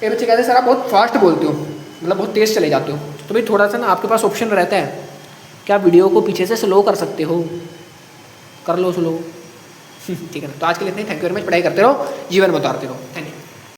कई बच्चे कहते हैं सर आप बहुत फास्ट बोलते हो, मतलब बहुत तेज़ चले जाते हो, तो भाई थोड़ा सा ना आपके पास ऑप्शन रहता है कि आप वीडियो को पीछे से स्लो कर सकते हो, कर लो स्लो। ठीक है ना, तो आज के लिए इतना ही, थैंक यू वेरी मच। पढ़ाई करते रहो, जीवन में उतारते रहो, थैंक यू।